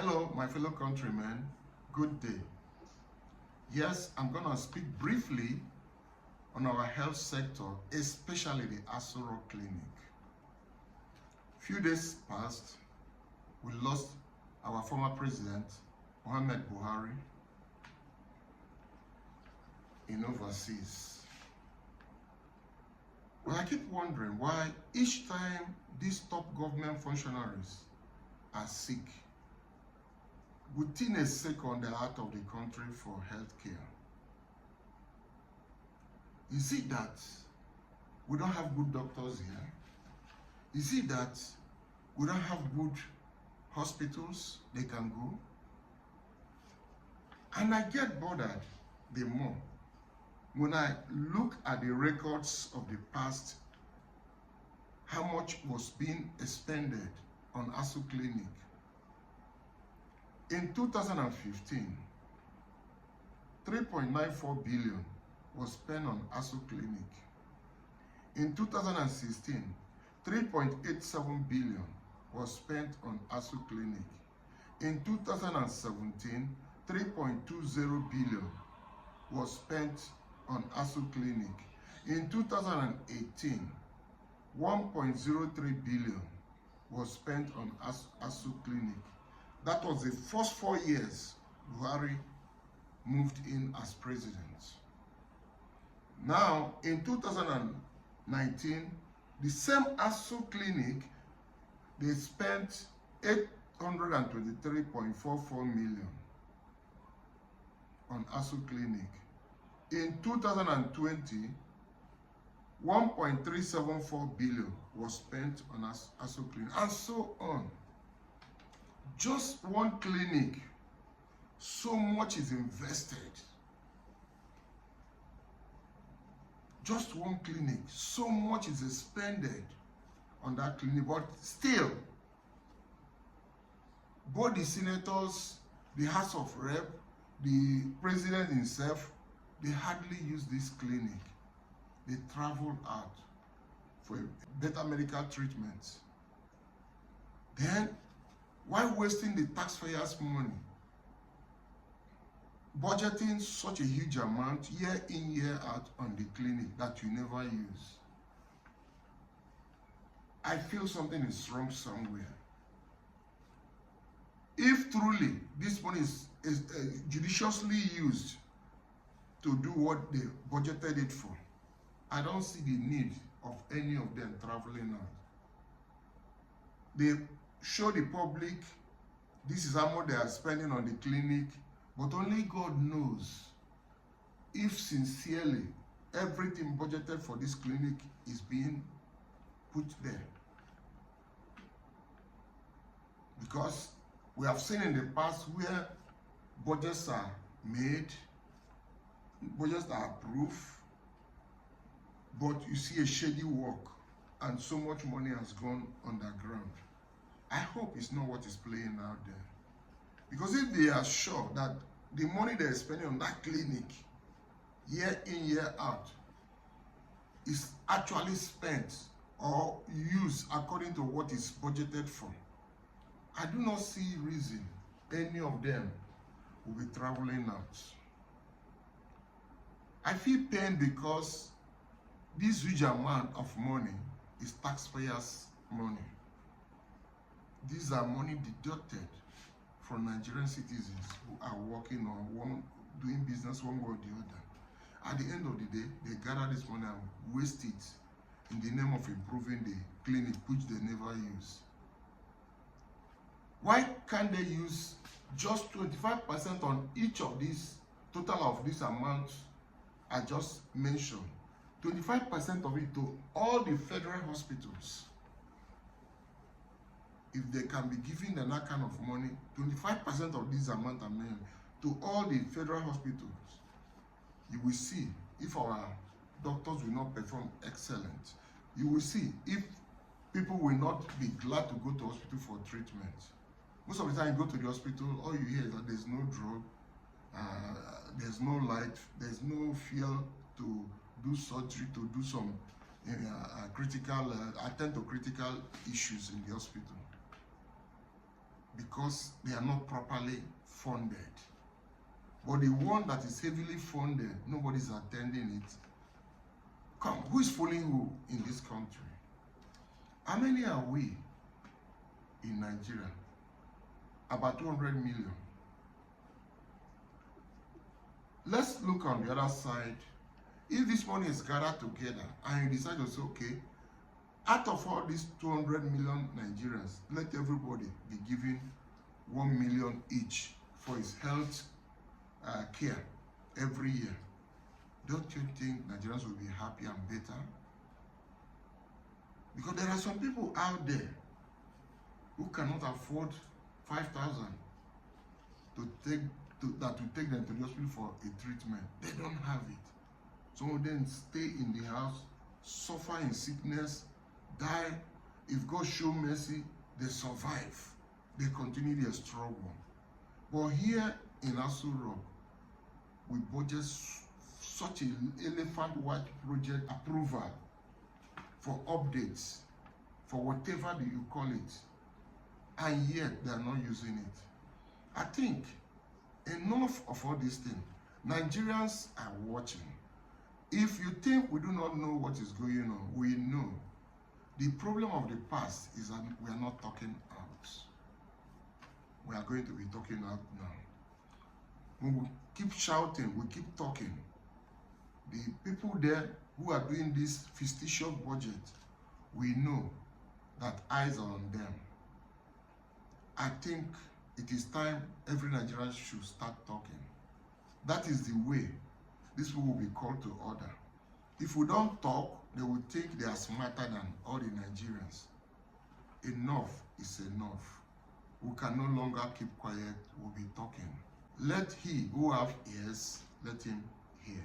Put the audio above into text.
Hello, my fellow countrymen. Good day. Yes, I'm going to speak briefly on our health sector, especially the Asoro Clinic. Few days past, we lost our former president, Muhammad Buhari, in overseas. Well, I keep wondering why each time these top government functionaries are sick, within a second they're out of the country for healthcare. Is it that we don't have good doctors here? Is it that we don't have good hospitals they can go? And I get bothered the more when I look at the records of the past, how much was being expended on ASU Clinic. In 2015, 3.94 billion was spent on ASU Clinic. In 2016, 3.87 billion was spent on ASU Clinic. In 2017, 3.20 billion was spent on ASU Clinic. In 2018, 1.03 billion was spent on ASU Clinic. That was the first 4 years Buhari moved in as president. Now, in 2019, the same ASU Clinic, they spent 823.44 million on ASU Clinic. In 2020, 1.374 billion was spent on ASU Clinic, and so on. Just one clinic, so much is invested. Just one clinic, so much is expended on that clinic, but still, both the senators, the House of Rep, the president himself, they hardly use this clinic. They travel out for better medical treatment. Then, why wasting the taxpayers' money? Budgeting such a huge amount year in, year out on the clinic that you never use. I feel something is wrong somewhere. If truly this money is judiciously used to do what they budgeted it for, I don't see the need of any of them traveling out. They show the public this is how much they are spending on the clinic, but only God knows if sincerely everything budgeted for this clinic is being put there. Because we have seen in the past where budgets are made, budgets are approved, but you see a shady work and so much money has gone underground. I hope it's not what is playing out there. Because if they are sure that the money they're spending on that clinic, year in, year out, is actually spent or used according to what is budgeted for, I do not see reason any of them will be traveling out. I feel pain because this huge amount of money is taxpayers' money. These are money deducted from Nigerian citizens who are working on doing business one way or the other. At the end of the day, they gather this money and waste it in the name of improving the clinic, which they never use. Why can't they use just 25% on each of these, total of this amount I just mentioned, 25% of it to all the federal hospitals? If they can be giving them that kind of money, 25% of this amount of money to all the federal hospitals, you will see if our doctors will not perform excellent. You will see if people will not be glad to go to hospital for treatment. Most of the time you go to the hospital, all you hear is that there's no drug, there's no light, there's no fuel to do surgery, to do some attend to critical issues in the hospital. because they are not properly funded. But the one that is heavily funded, nobody's attending it. Come, who is fooling who in this country? How many are we in Nigeria? About 200 million. Let's look on the other side. If this money is gathered together and you decide to say, okay, out of all these 200 million Nigerians, let everybody be given 1 million each for his health care every year. Don't you think Nigerians will be happy and better? Because there are some people out there who cannot afford 5,000 to take them to the hospital for a treatment. They don't have it. Some of them stay in the house, suffer in sickness, die. If God show mercy, they survive. They continue their struggle. But here in Aso Rock, we budget such an elephant-wide project approval for updates, for whatever you call it, and yet they are not using it. I think enough of all these things. Nigerians are watching. If you think we do not know what is going on, we know. The problem of the past is that we are not talking out. We are going to be talking out now. When we keep shouting, we keep talking. The people there who are doing this fictitious budget, we know that eyes are on them. I think it is time every Nigerian should start talking. That is the way this people will be called to order. If we don't talk, they will think they are smarter than all the Nigerians. Enough is enough. We can no longer keep quiet, we'll be talking. Let he who have ears, let him hear.